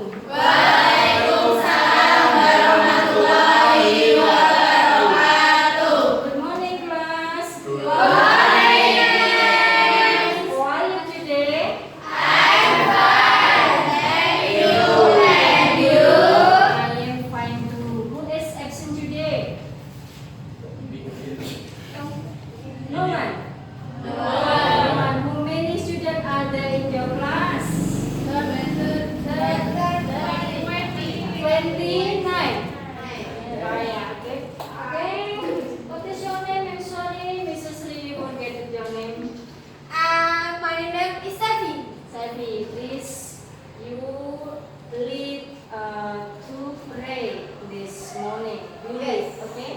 Waalaikumsalam warahmatullahi wabarakatuh. Good morning, class. Good morning. How are you today? I'm fine. Thank you. And you? I am fine too. Who is absent today? No one. No No one. How many students are there in your class? 29. Right. Okay. What is your name? I'm sorry, Mrs. Lee forget your name. My name is Safi. Safi, please you lead to pray this morning. You lead, Yes. okay?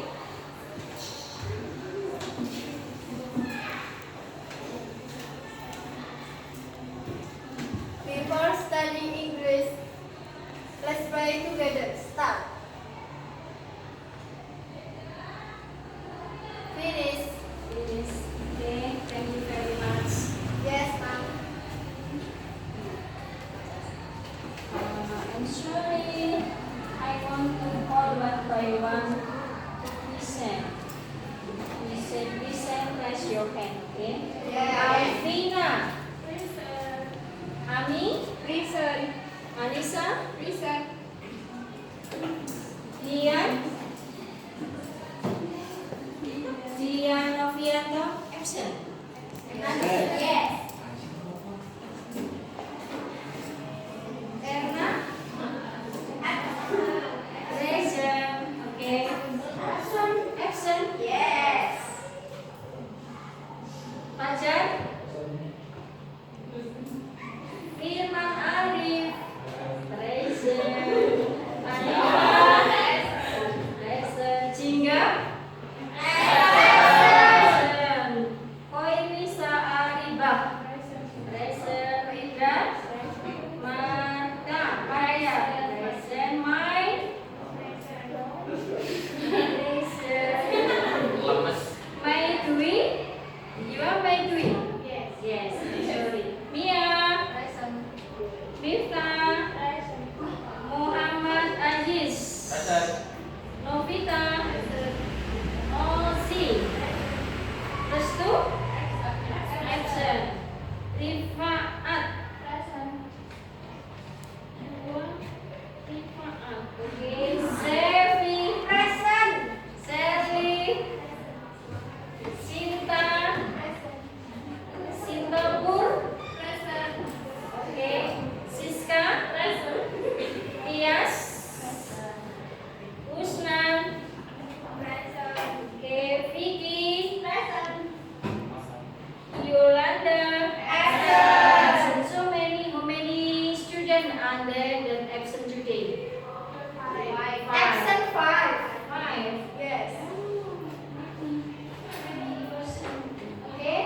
Before studying English, let's pray together. Start. Finish. Finish. Okay, thank you very much. Yes, ma'am. I'm sorry. I want to call one by one. Listen. Listen, raise your hand, okay? Yes. Rina, Ami, Listen. Anissa, Listen. Dian, Novianto, absent. Yes. Erna, present, okay. Absent. Yes. Fajar, Firman Arif, present. Anita, present. Jingga, present. Koirisa Aribah, present. Indra, Marta, Maya, present. Mai, present. Mai Dwi, you are Mai Dwi? Yes. Yes, sorry. Mia, Mifta, Muhammad Aziz, Novita, Ozi, Restu, absent. Rifaat, Rifaat, okay. Sevi, Present. Serli, Sinta, Sintapur, okay. Siska, Tias, Usnan, okay. Vicky, Yolanda, absent. So many, how many students are there that absent today? Action 5. 5. Yes. Okay.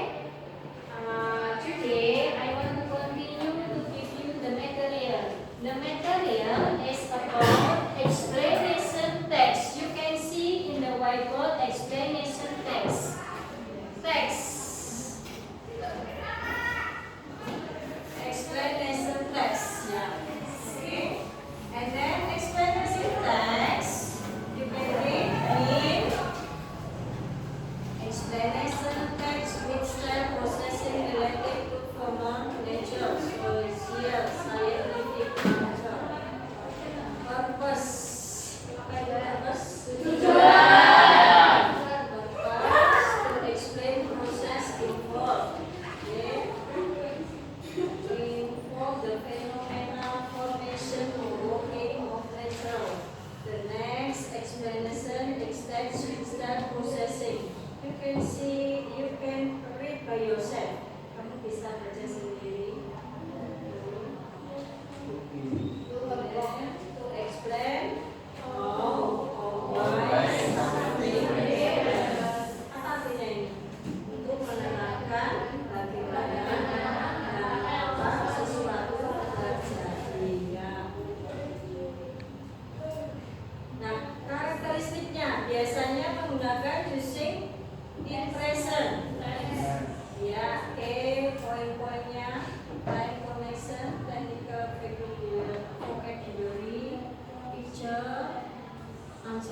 Today I want to continue to give you the material. The material is about explanation text. You can see in the whiteboard explanation text. Text. Explanation text. Yeah. Okay. And then explanation text.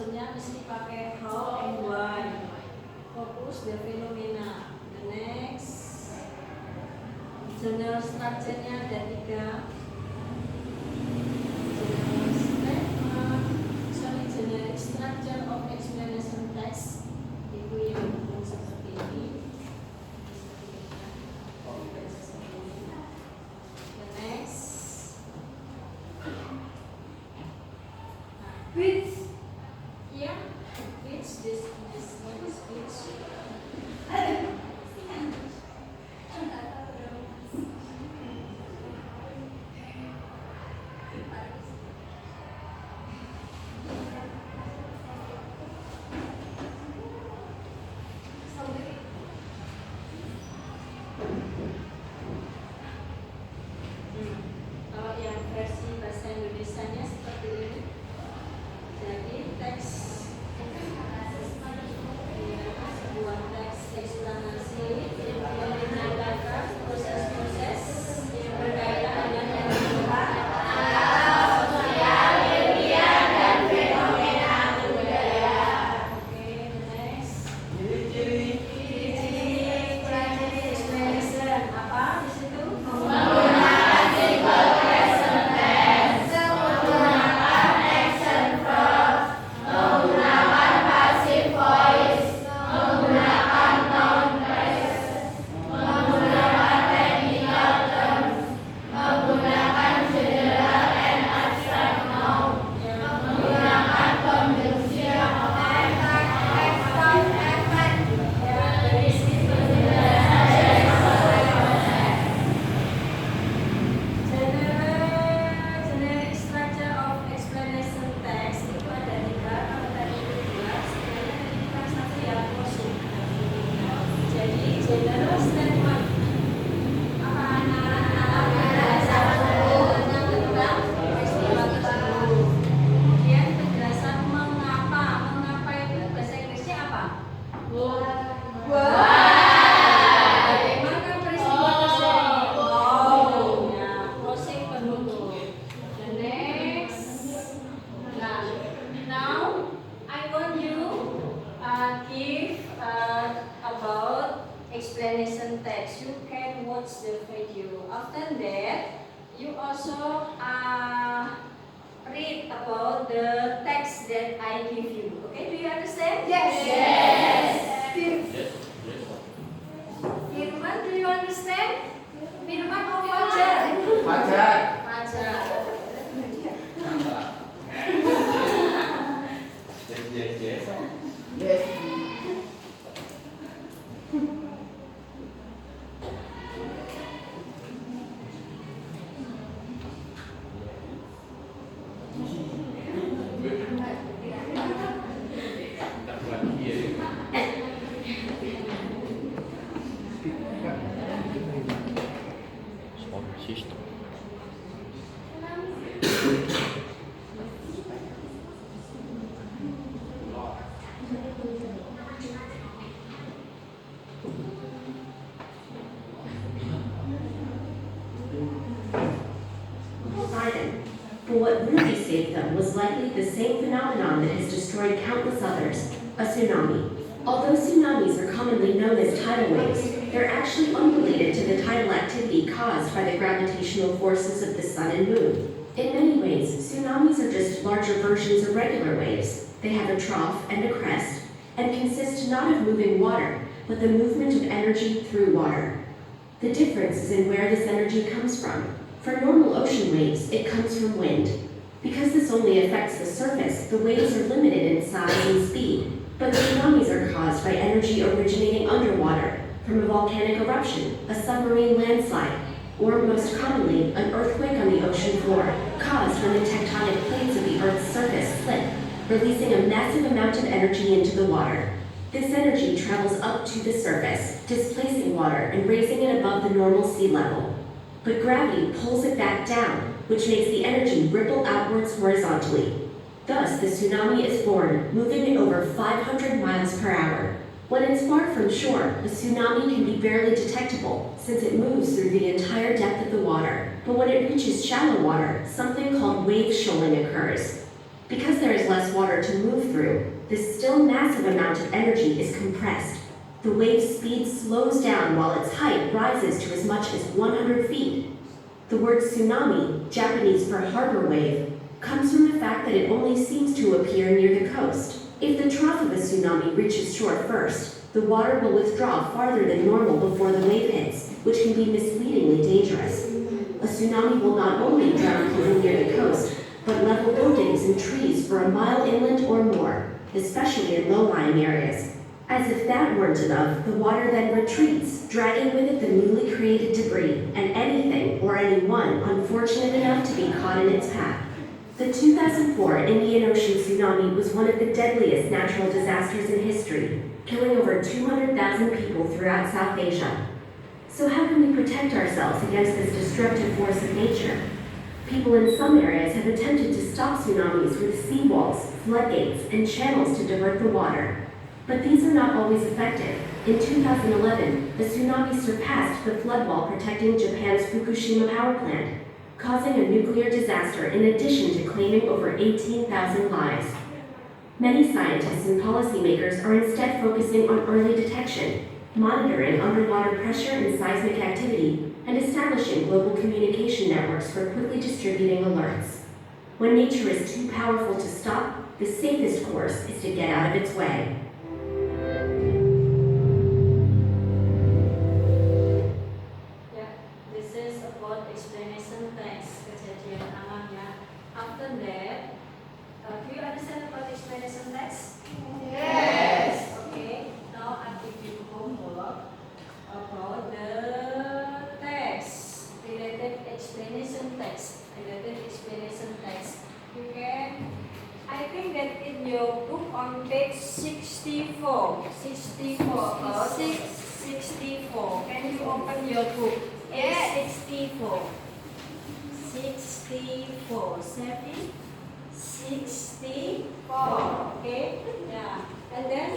maksudnya mesti pakai how and why. Focus the phenomena. The next, general structure-nya ada 3. General statement, generic structure of explanation text itu yang seperti ini. The next, Which? yeah, which this what is which? Kalau yang versi bahasa Indonesianya seperti ini. Jadi teks sebuah teks eksplanasi yang menandakan proses-proses yang berkaitan dengan kehidupan sosial, ilmiah, dan fenomena budaya. Oke, next. Ciri-ciri explanation apa di situ? Menggunakan simple present tense, menggunakan action verb, menggunakan passive voice, menggunakan noun phrase, menggunakan technical terms, menggunakan general and abstract noun, menggunakan conjunction, extend, effect. Ya, berisi penjelasan. Generic structure of explanation text itu ada 3. Kalau tadi itu 2, sebenarnya tadi bukan 1 ya, closing. Jadi general statement apa anak-anak tentang peristiwa tersebut. Kemudian penjelasan mengapa itu bahasa Inggrisnya apa? Bagaimana peristiwa tersebut? Ya, closing penutup. The next. Now I want you give about explanation text. You can watch the video. After that, you also read about the text that I give you. Okay, do you understand? Yes. Firman, do you understand? Firman or Fajar? Fajar. Fajar. Yes. System. Poseidon. But what really saved them was likely the same phenomenon that has destroyed countless others, a tsunami. Although tsunamis are commonly known as tidal waves, they're actually unrelated to the tidal activity caused by the gravitational forces of the sun and moon. In many ways, tsunamis are just larger versions of regular waves. They have a trough and a crest, and consist not of moving water, but the movement of energy through water. The difference is in where this energy comes from. For normal ocean waves, it comes from wind. Because this only affects the surface, the waves are limited in size and speed. But tsunamis are caused by energy originating underwater, from a volcanic eruption, a submarine landslide, or most commonly, an earthquake on the ocean floor, caused when the tectonic plates of the Earth's surface slip, releasing a massive amount of energy into the water. This energy travels up to the surface, displacing water and raising it above the normal sea level. But gravity pulls it back down, which makes the energy ripple outwards horizontally. Thus, the tsunami is born, moving at over 500 miles per hour. When it's far from shore, a tsunami can be barely detectable, since it moves through the entire depth of the water. But when it reaches shallow water, something called wave shoaling occurs. Because there is less water to move through, this still massive amount of energy is compressed. The wave's speed slows down while its height rises to as much as 100 feet. The word tsunami, Japanese for harbor wave, comes from the fact that it only seems to appear near the coast. If the trough of a tsunami reaches shore first, the water will withdraw farther than normal before the wave hits, which can be misleadingly dangerous. A tsunami will not only drown people near the coast, but level buildings and trees for a mile inland or more, especially in low-lying areas. As if that weren't enough, the water then retreats, dragging with it the newly created debris and anything or anyone unfortunate enough to be caught in its path. The 2004 Indian Ocean tsunami was one of the deadliest natural disasters in history, killing over 200,000 people throughout South Asia. So how can we protect ourselves against this destructive force of nature? People in some areas have attempted to stop tsunamis with seawalls, floodgates, and channels to divert the water. But these are not always effective. In 2011, the tsunami surpassed the flood wall protecting Japan's Fukushima power plant, causing a nuclear disaster in addition to claiming over 18,000 lives. Many scientists and policymakers are instead focusing on early detection, monitoring underwater pressure and seismic activity, and establishing global communication networks for quickly distributing alerts. When nature is too powerful to stop, the safest course is to get out of its way. Yeah, this is about explanation text, kejadian alamnya. After that, do you understand about explanation text? Yes. Okay, now I give you homework about the text, related explanation text. You can, I think that in your book on page 64, 64. Can you open your book? Yes. 64. 64. Okay? Yeah. And then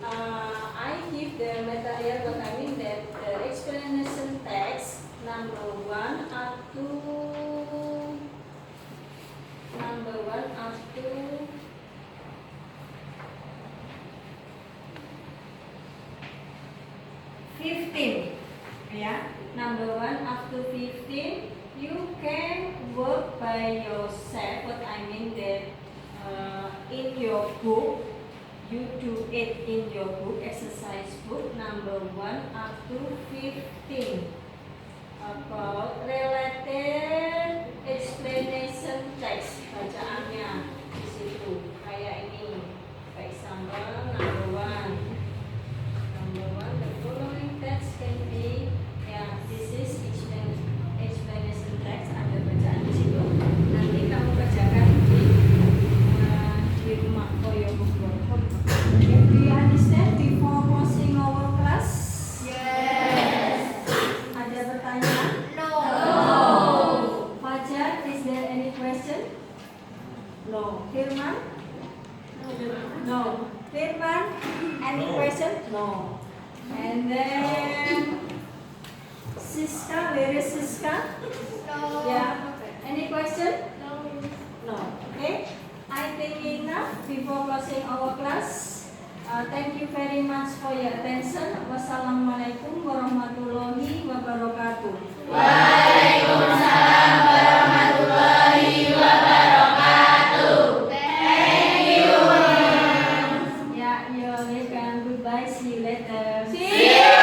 I give the material, but I mean that the explanation text number 1 up to 15. Yeah. Number 1 up to 15. You can work by yourself, but I mean that in your book, you do it in your book, exercise book number 1 up to 15 about related explanation text, bacaannya di situ kayak ini. For example, number 1, the following text can be, yeah, this is explanation text, ada bacaan di situ. Nanti kamu kerjakan di rumah for your homework. Okay, do you understand before closing our class? Yes. Ada pertanyaan? No. Fajar, is there any question? No. Firman? No. Firman, any question? No. And then Siska, where is Siska? No. Yeah. Any question? No. No. Okay. I think enough before closing our class. Thank you very much for your attention. Wassalamualaikum warahmatullahi wabarakatuh. Waalaikumsalam warahmatullahi wabarakatuh. Thank you. Yeah, you're welcome. Goodbye. See you later. See you.